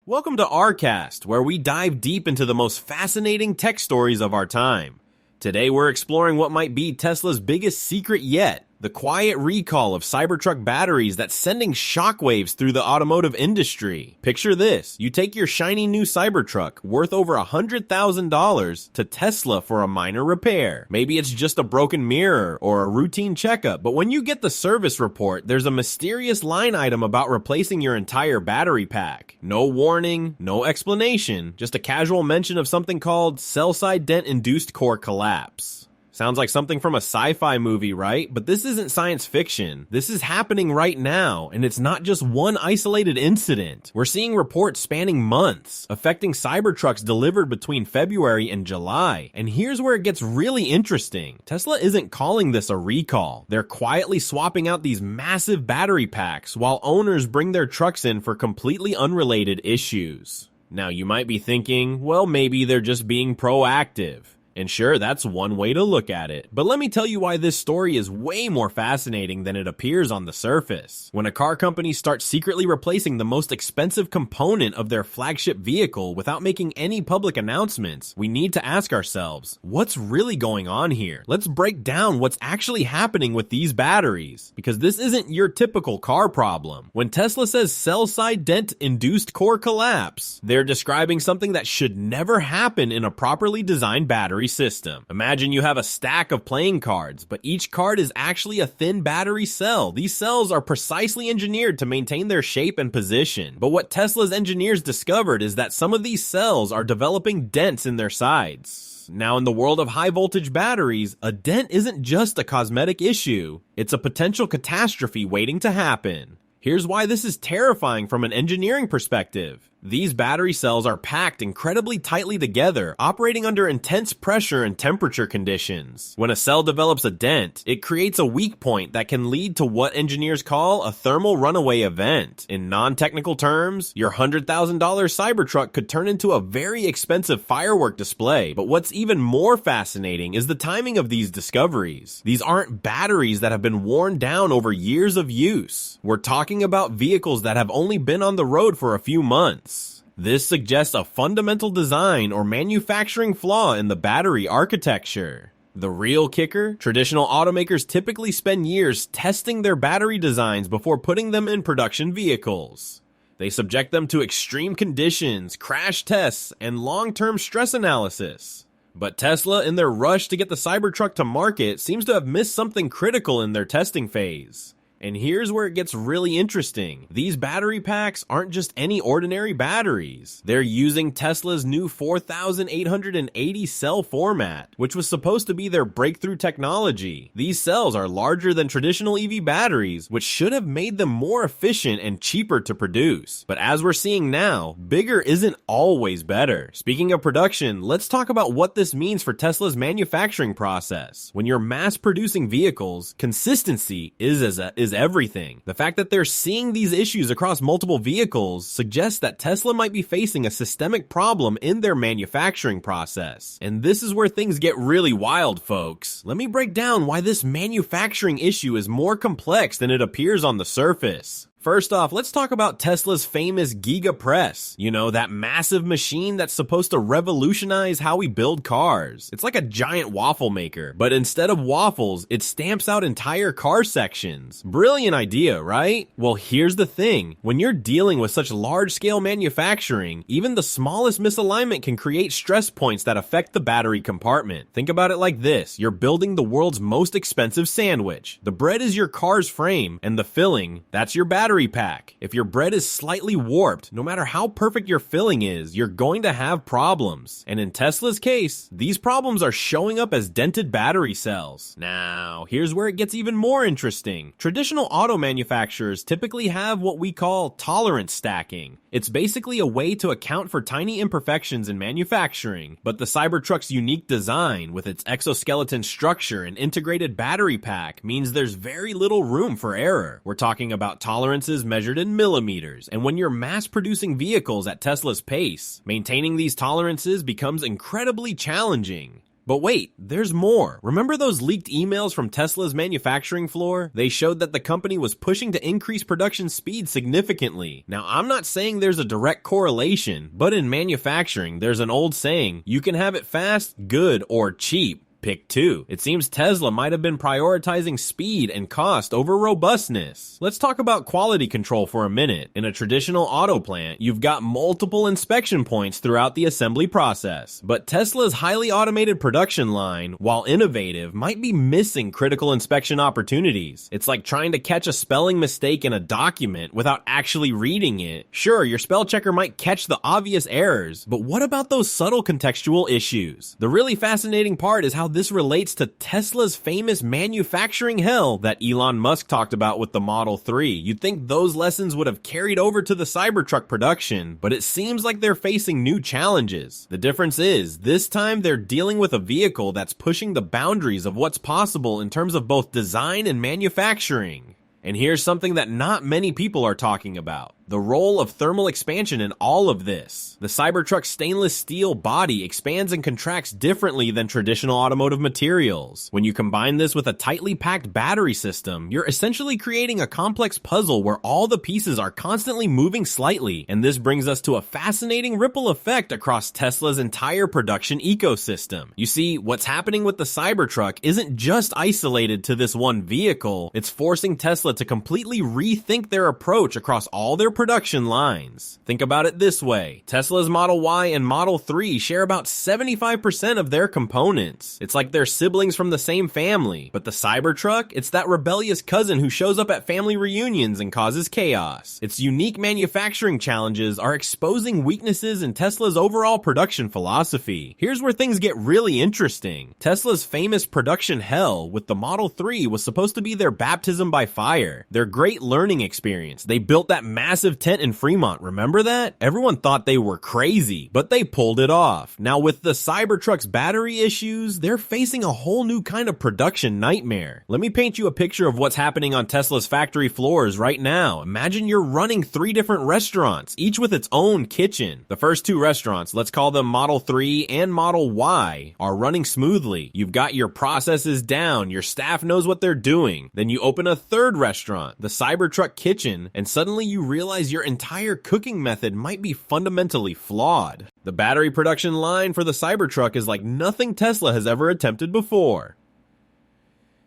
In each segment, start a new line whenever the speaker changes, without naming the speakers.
Welcome to rCast, where we dive deep into the most fascinating tech stories of our time. Today we're exploring what might be Tesla's biggest secret yet, the quiet recall of Cybertruck batteries that's sending shockwaves through the automotive industry. Picture this, you take your shiny new Cybertruck, worth over $100,000, to Tesla for a minor repair. Maybe it's just a broken mirror or a routine checkup, but when you get the service report, there's a mysterious line item about replacing your entire battery pack. No warning, no explanation, just a casual mention of something called cell-side dent induced core collapse. Sounds like something from a sci-fi movie, right? But this isn't science fiction. This is happening right now, and it's not just one isolated incident. We're seeing reports spanning months, affecting Cybertrucks delivered between February and July. And here's where it gets really interesting. Tesla isn't calling this a recall. They're quietly swapping out these massive battery packs while owners bring their trucks in for completely unrelated issues. Now you might be thinking, well, maybe they're just being proactive. And sure, that's one way to look at it. But let me tell you why this story is way more fascinating than it appears on the surface. When a car company starts secretly replacing the most expensive component of their flagship vehicle without making any public announcements, we need to ask ourselves, what's really going on here? Let's break down what's actually happening with these batteries, because this isn't your typical car problem. When Tesla says cell-side dent induced core collapse, they're describing something that should never happen in a properly designed battery system. Imagine you have a stack of playing cards, but each card is actually a thin battery cell. These cells are precisely engineered to maintain their shape and position. But what Tesla's engineers discovered is that some of these cells are developing dents in their sides. Now, in the world of high voltage batteries, a dent isn't just a cosmetic issue. It's a potential catastrophe waiting to happen. Here's why this is terrifying from an engineering perspective. These battery cells are packed incredibly tightly together, operating under intense pressure and temperature conditions. When a cell develops a dent, it creates a weak point that can lead to what engineers call a thermal runaway event. In non-technical terms, your $100,000 Cybertruck could turn into a very expensive firework display. But what's even more fascinating is the timing of these discoveries. These aren't batteries that have been worn down over years of use. We're talking about vehicles that have only been on the road for a few months. This suggests a fundamental design or manufacturing flaw in the battery architecture. The real kicker? Traditional automakers typically spend years testing their battery designs before putting them in production vehicles. They subject them to extreme conditions, crash tests, and long-term stress analysis. But Tesla, in their rush to get the Cybertruck to market, seems to have missed something critical in their testing phase. And here's where it gets really interesting. These battery packs aren't just any ordinary batteries. They're using Tesla's new 4880 cell format, which was supposed to be their breakthrough technology. These cells are larger than traditional EV batteries, which should have made them more efficient and cheaper to produce. But as we're seeing now, bigger isn't always better. Speaking of production, let's talk about what this means for Tesla's manufacturing process. When you're mass producing vehicles, consistency is everything. The fact that they're seeing these issues across multiple vehicles suggests that Tesla might be facing a systemic problem in their manufacturing process. And this is where things get really wild, folks. Let me break down why this manufacturing issue is more complex than it appears on the surface. First off, let's talk about Tesla's famous Giga Press. You know, that massive machine that's supposed to revolutionize how we build cars. It's like a giant waffle maker, but instead of waffles, it stamps out entire car sections. Brilliant idea, right? Well, here's the thing. When you're dealing with such large-scale manufacturing, even the smallest misalignment can create stress points that affect the battery compartment. Think about it like this. You're building the world's most expensive sandwich. The bread is your car's frame, and the filling, that's your battery pack. If your bread is slightly warped, no matter how perfect your filling is, you're going to have problems. And in Tesla's case, these problems are showing up as dented battery cells. Now, here's where it gets even more interesting. Traditional auto manufacturers typically have what we call tolerance stacking. It's basically a way to account for tiny imperfections in manufacturing, but the Cybertruck's unique design, with its exoskeleton structure and integrated battery pack, means there's very little room for error. We're talking about tolerances measured in millimeters, and when you're mass-producing vehicles at Tesla's pace, maintaining these tolerances becomes incredibly challenging. But wait, there's more. Remember those leaked emails from Tesla's manufacturing floor? They showed that the company was pushing to increase production speed significantly. Now, I'm not saying there's a direct correlation, but in manufacturing, there's an old saying, you can have it fast, good, or cheap. Pick two. It seems Tesla might have been prioritizing speed and cost over robustness. Let's talk about quality control for a minute. In a traditional auto plant, you've got multiple inspection points throughout the assembly process. But Tesla's highly automated production line, while innovative, might be missing critical inspection opportunities. It's like trying to catch a spelling mistake in a document without actually reading it. Sure, your spell checker might catch the obvious errors, but what about those subtle contextual issues? The really fascinating part is how this relates to Tesla's famous manufacturing hell that Elon Musk talked about with the Model 3. You'd think those lessons would have carried over to the Cybertruck production, but it seems like they're facing new challenges. The difference is, this time they're dealing with a vehicle that's pushing the boundaries of what's possible in terms of both design and manufacturing. And here's something that not many people are talking about. The role of thermal expansion in all of this. The Cybertruck's stainless steel body expands and contracts differently than traditional automotive materials. When you combine this with a tightly packed battery system, you're essentially creating a complex puzzle where all the pieces are constantly moving slightly, and this brings us to a fascinating ripple effect across Tesla's entire production ecosystem. You see, what's happening with the Cybertruck isn't just isolated to this one vehicle, it's forcing Tesla to completely rethink their approach across all their production lines. Think about it this way. Tesla's Model Y and Model 3 share about 75% of their components. It's like they're siblings from the same family. But the Cybertruck, it's that rebellious cousin who shows up at family reunions and causes chaos. Its unique manufacturing challenges are exposing weaknesses in Tesla's overall production philosophy. Here's where things get really interesting. Tesla's famous production hell with the Model 3 was supposed to be their baptism by fire, their great learning experience. They built that massive tent in Fremont, remember that? Everyone thought they were crazy, but they pulled it off. Now with the Cybertruck's battery issues, they're facing a whole new kind of production nightmare. Let me paint you a picture of what's happening on Tesla's factory floors right now. Imagine you're running 3 different restaurants, each with its own kitchen. The first 2 restaurants, let's call them Model 3 and Model Y, are running smoothly. You've got your processes down, your staff knows what they're doing. Then you open a 3rd restaurant, the Cybertruck kitchen, and suddenly you realize your entire cooking method might be fundamentally flawed. The battery production line for the Cybertruck is like nothing Tesla has ever attempted before.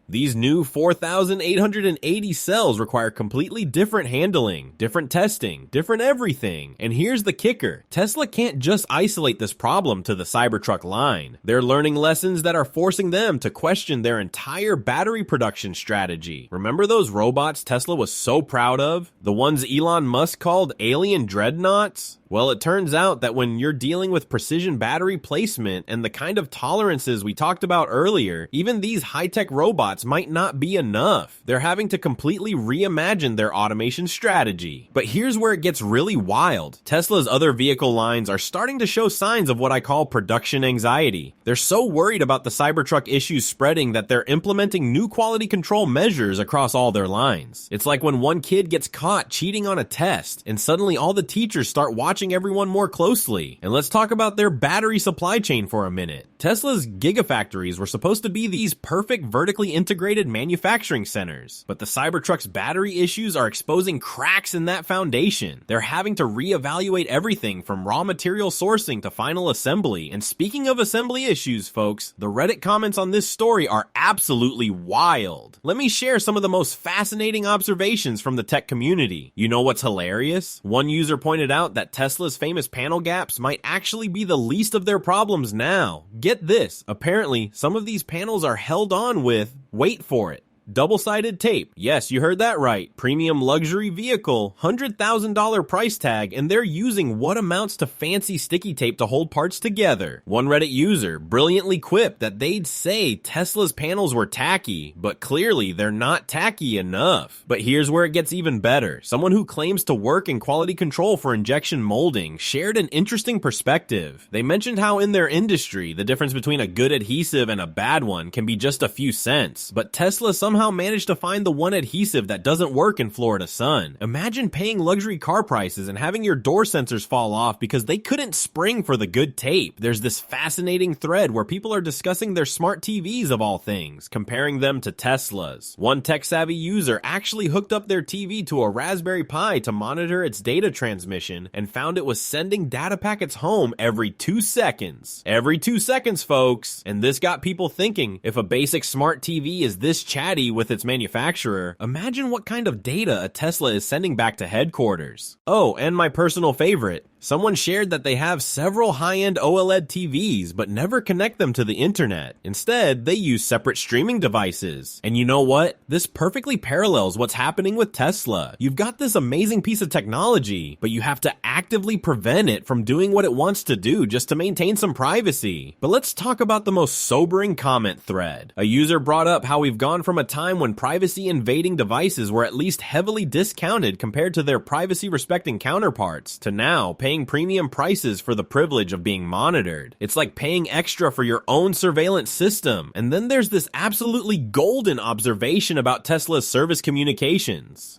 These new 4,880 cells require completely different handling, different testing, different everything. And here's the kicker. Tesla can't just isolate this problem to the Cybertruck line. They're learning lessons that are forcing them to question their entire battery production strategy. Remember those robots Tesla was so proud of? The ones Elon Musk called alien dreadnoughts? Well, it turns out that when you're dealing with precision battery placement and the kind of tolerances we talked about earlier, even these high-tech robots might not be enough. They're having to completely reimagine their automation strategy. But here's where it gets really wild. Tesla's other vehicle lines are starting to show signs of what I call production anxiety. They're so worried about the Cybertruck issues spreading that they're implementing new quality control measures across all their lines. It's like when one kid gets caught cheating on a test, and suddenly all the teachers start watching everyone more closely. And let's talk about their battery supply chain for a minute. Tesla's gigafactories were supposed to be these perfect vertically integrated manufacturing centers, but the Cybertruck's battery issues are exposing cracks in that foundation. They're having to reevaluate everything from raw material sourcing to final assembly. And speaking of assembly issues, folks, the Reddit comments on this story are absolutely wild. Let me share some of the most fascinating observations from the tech community. You know what's hilarious? One user pointed out that Tesla's famous panel gaps might actually be the least of their problems now. Get this, apparently some of these panels are held on with, wait for it, double-sided tape. Yes, you heard that right. Premium luxury vehicle, $100,000 price tag, and they're using what amounts to fancy sticky tape to hold parts together. One Reddit user brilliantly quipped that they'd say Tesla's panels were tacky, but clearly they're not tacky enough. But here's where it gets even better. Someone who claims to work in quality control for injection molding shared an interesting perspective. They mentioned how in their industry, the difference between a good adhesive and a bad one can be just a few cents, but Tesla somehow somehow managed to find the one adhesive that doesn't work in Florida sun. Imagine paying luxury car prices and having your door sensors fall off because they couldn't spring for the good tape. There's this fascinating thread where people are discussing their smart TVs of all things, comparing them to Teslas. One tech-savvy user actually hooked up their TV to a Raspberry Pi to monitor its data transmission and found it was sending data packets home every 2 seconds. Every 2 seconds, folks. And this got people thinking, if a basic smart TV is this chatty with its manufacturer, imagine what kind of data a Tesla is sending back to headquarters. Oh, and my personal favorite. Someone shared that they have several high-end OLED TVs, but never connect them to the internet. Instead, they use separate streaming devices. And you know what? This perfectly parallels what's happening with Tesla. You've got this amazing piece of technology, but you have to actively prevent it from doing what it wants to do just to maintain some privacy. But let's talk about the most sobering comment thread. A user brought up how we've gone from a time when privacy-invading devices were at least heavily discounted compared to their privacy-respecting counterparts, to now paying premium prices for the privilege of being monitored. It's like paying extra for your own surveillance system. And then there's this absolutely golden observation about Tesla's service communications.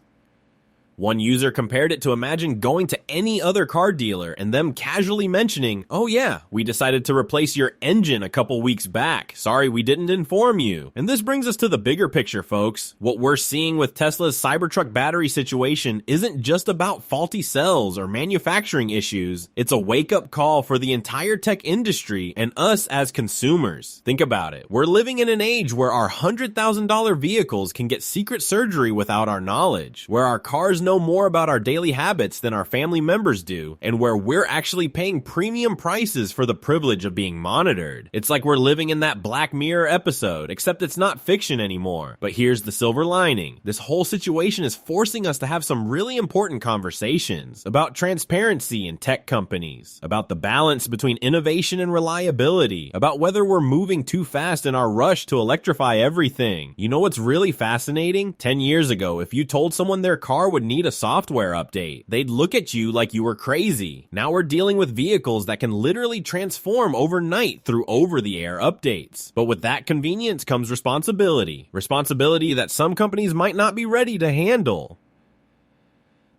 One user compared it to imagine going to any other car dealer and them casually mentioning, "Oh yeah, we decided to replace your engine a couple weeks back. Sorry we didn't inform you." And this brings us to the bigger picture, folks. What we're seeing with Tesla's Cybertruck battery situation isn't just about faulty cells or manufacturing issues. It's a wake-up call for the entire tech industry and us as consumers. Think about it. We're living in an age where our $100,000 vehicles can get secret surgery without our knowledge, where our cars know more about our daily habits than our family members do, and where we're actually paying premium prices for the privilege of being monitored. It's like we're living in that Black Mirror episode, except it's not fiction anymore. But here's the silver lining. This whole situation is forcing us to have some really important conversations about transparency in tech companies, about the balance between innovation and reliability, about whether we're moving too fast in our rush to electrify everything. You know what's really fascinating? 10 years ago, if you told someone their car would need a software update, they'd look at you like you were crazy. Now we're dealing with vehicles that can literally transform overnight through over-the-air updates. But with that convenience comes responsibility. Responsibility that some companies might not be ready to handle.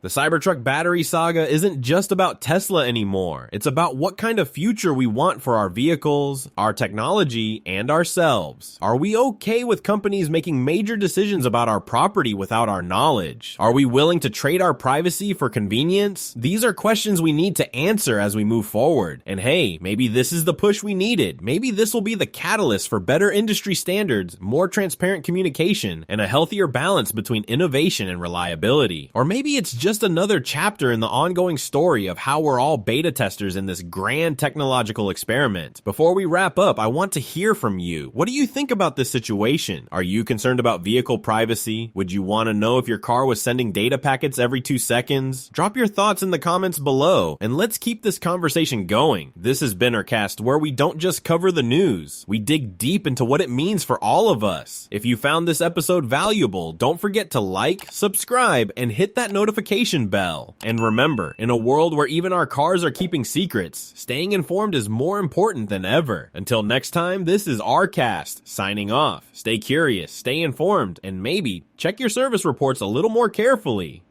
The Cybertruck battery saga isn't just about Tesla anymore. It's about what kind of future we want for our vehicles, our technology, and ourselves. Are we okay with companies making major decisions about our property without our knowledge? Are we willing to trade our privacy for convenience? These are questions we need to answer as we move forward. And hey, maybe this is the push we needed. Maybe this will be the catalyst for better industry standards, more transparent communication, and a healthier balance between innovation and reliability. Or maybe it's just another chapter in the ongoing story of how we're all beta testers in this grand technological experiment. Before we wrap up, I want to hear from you. What do you think about this situation? Are you concerned about vehicle privacy? Would you want to know if your car was sending data packets every 2 seconds? Drop your thoughts in the comments below, and let's keep this conversation going. This has been rCast, where we don't just cover the news. We dig deep into what it means for all of us. If you found this episode valuable, don't forget to like, subscribe, and hit that notification bell. And remember, in a world where even our cars are keeping secrets, staying informed is more important than ever. Until next time, this is rCast, signing off. Stay curious, stay informed, and maybe check your service reports a little more carefully.